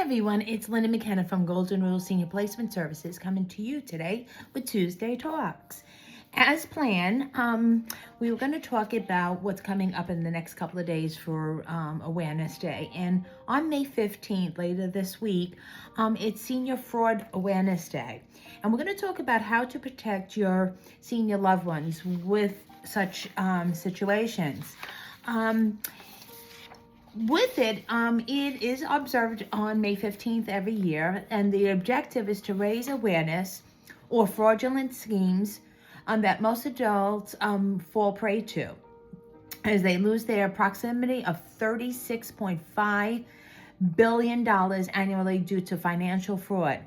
everyone, it's Linda McKenna from Golden Rule Senior Placement Services coming to you today with Tuesday Talks. As planned, we were going to talk about what's coming up in the next couple of days for Awareness Day. And on May 15th, later this week, it's Senior Fraud Awareness Day. And we're going to talk about how to protect your senior loved ones with such situations. With it, it is observed on May 15th every year, and the objective is to raise awareness or fraudulent schemes that most adults fall prey to, as they lose their approximately of $36.5 billion annually due to financial fraud.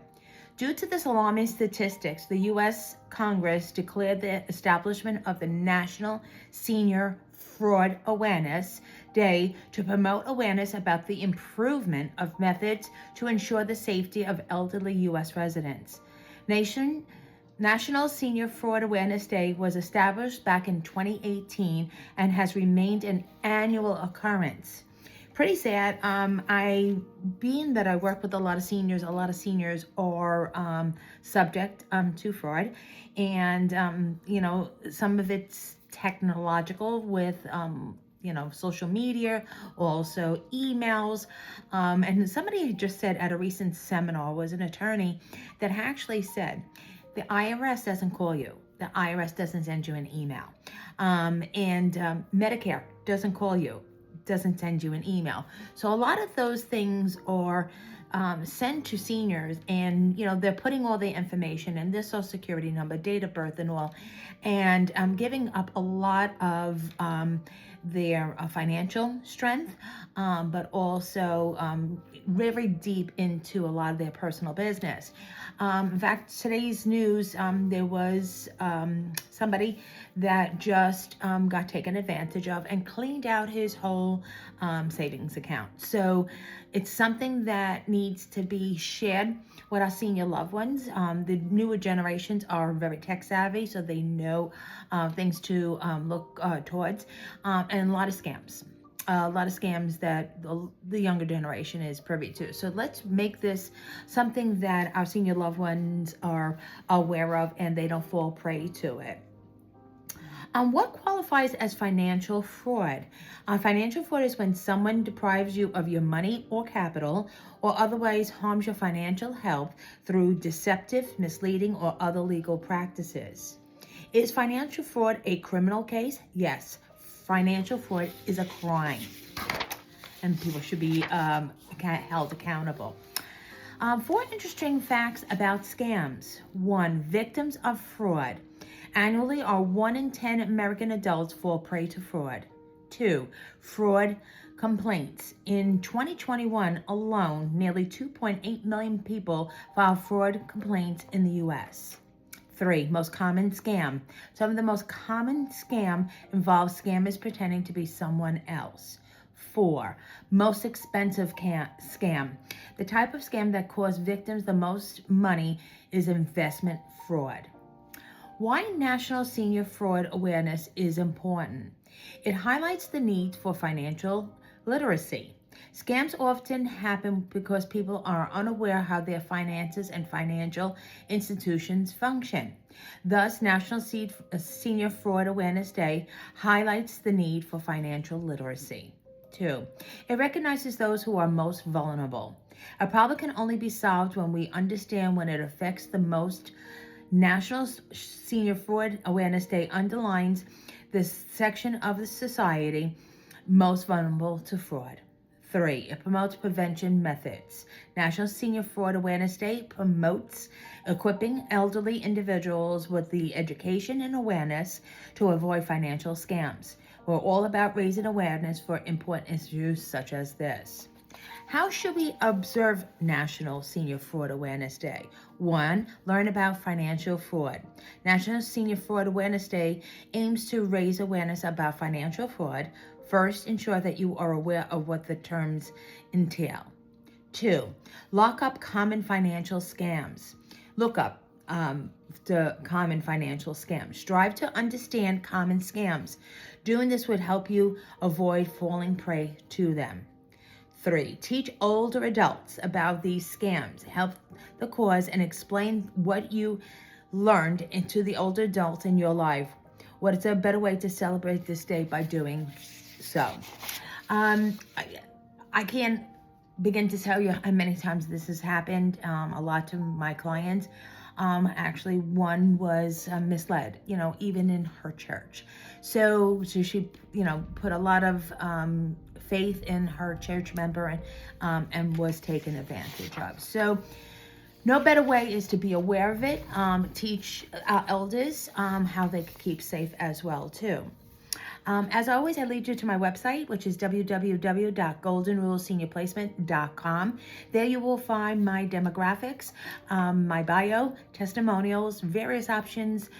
Due to this alarming statistics, the U.S. Congress declared the establishment of the National Senior Fraud Awareness Day to promote awareness about the improvement of methods to ensure the safety of elderly U.S. residents. National Senior Fraud Awareness Day was established back in 2018 and has remained an annual occurrence. Pretty sad. Being that I work with a lot of seniors are subject to fraud, and some of it's technological with social media, also emails. And somebody just said at a recent seminar, was an attorney that actually said, the IRS doesn't call you. The IRS doesn't send you an email. Medicare doesn't call you, doesn't send you an email. So a lot of those things are sent to seniors, and they're putting all their information and their social security number, date of birth and all, and giving up a lot of their financial strength, but also very deep into a lot of their personal business. In fact, today's news, there was somebody that just got taken advantage of and cleaned out his whole savings account. So it's something that needs to be shared with our senior loved ones. The newer generations are very tech savvy, so they know things to look towards, and a lot of scams. A lot of scams that the younger generation is privy to. So let's make this something that our senior loved ones are aware of and they don't fall prey to it. What qualifies as financial fraud? Financial fraud is when someone deprives you of your money or capital or otherwise harms your financial health through deceptive, misleading, or other legal practices. Is financial fraud a criminal case? Yes. Financial fraud is a crime, and people should be held accountable. 4 interesting facts about scams. 1, victims of fraud. Annually, 1 in 10 American adults fall prey to fraud. 2, fraud complaints. In 2021 alone, nearly 2.8 million people filed fraud complaints in the U.S. 3, most common scam. Some of the most common scam involves scammers pretending to be someone else. 4, most expensive scam. The type of scam that costs victims the most money is investment fraud. Why National Senior Fraud Awareness is important. It highlights the need for financial literacy. Scams often happen because people are unaware how their finances and financial institutions function. Thus, National Senior Fraud Awareness Day highlights the need for financial literacy. 2, it recognizes those who are most vulnerable. A problem can only be solved when we understand when it affects the most. National Senior Fraud Awareness Day underlines this section of the society most vulnerable to fraud. 3, it promotes prevention methods. National Senior Fraud Awareness Day promotes equipping elderly individuals with the education and awareness to avoid financial scams. We're all about raising awareness for important issues such as this. How should we observe National Senior Fraud Awareness Day? 1, learn about financial fraud. National Senior Fraud Awareness Day aims to raise awareness about financial fraud. First, ensure that you are aware of what the terms entail. 2, look up common financial scams. Look up the common financial scams. Strive to understand common scams. Doing this would help you avoid falling prey to them. 3, teach older adults about these scams. Help the cause and explain what you learned into the older adults in your life. What is a better way to celebrate this day by doing so? I can't begin to tell you how many times this has happened, a lot to my clients. Actually, one was misled, even in her church. So she, put a lot of faith in her church member and was taken advantage of. So no better way is to be aware of it. Teach our elders how they can keep safe as well too. As always, I lead you to my website, which is www.goldenruleseniorplacement.com. There you will find my demographics, my bio, testimonials, various options,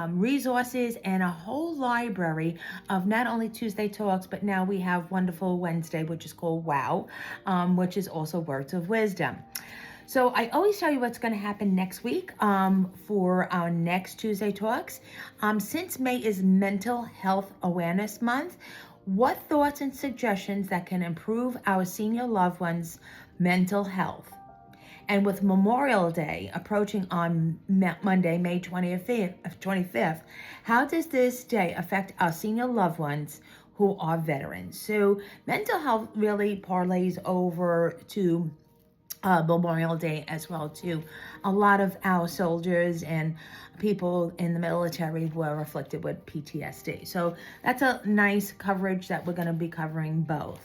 resources, and a whole library of not only Tuesday Talks, but now we have wonderful Wednesday, which is called WOW, which is also Words of Wisdom. So I always tell you what's going to happen next week for our next Tuesday Talks. Since May is Mental Health Awareness Month, what thoughts and suggestions that can improve our senior loved ones' mental health? And with Memorial Day approaching on Monday, May 25th, how does this day affect our senior loved ones who are veterans? So mental health really parlays over to Memorial Day as well too. A lot of our soldiers and people in the military were afflicted with PTSD. So that's a nice coverage that we're going to be covering both.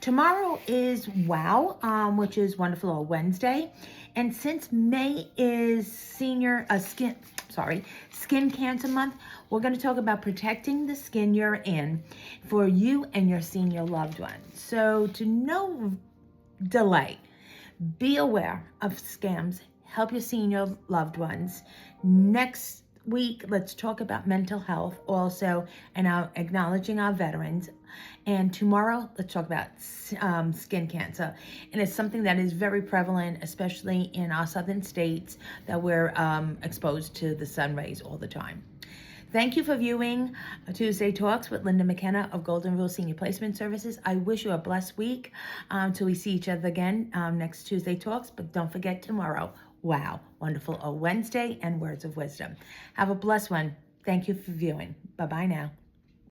Tomorrow is WOW, which is Wonderful or Wednesday. And since May is Skin Cancer Month, we're going to talk about protecting the skin you're in for you and your senior loved ones. So to no delay, be aware of scams. Help your senior loved ones. Next week, let's talk about mental health also and acknowledging our veterans. And tomorrow, let's talk about skin cancer. And it's something that is very prevalent, especially in our southern states, that we're exposed to the sun rays all the time. Thank you for viewing Tuesday Talks with Linda McKenna of Golden Rule Senior Placement Services. I wish you a blessed week till we see each other again next Tuesday Talks. But don't forget tomorrow, WOW, Wonderful Wednesday and Words of Wisdom. Have a blessed one. Thank you for viewing. Bye-bye now.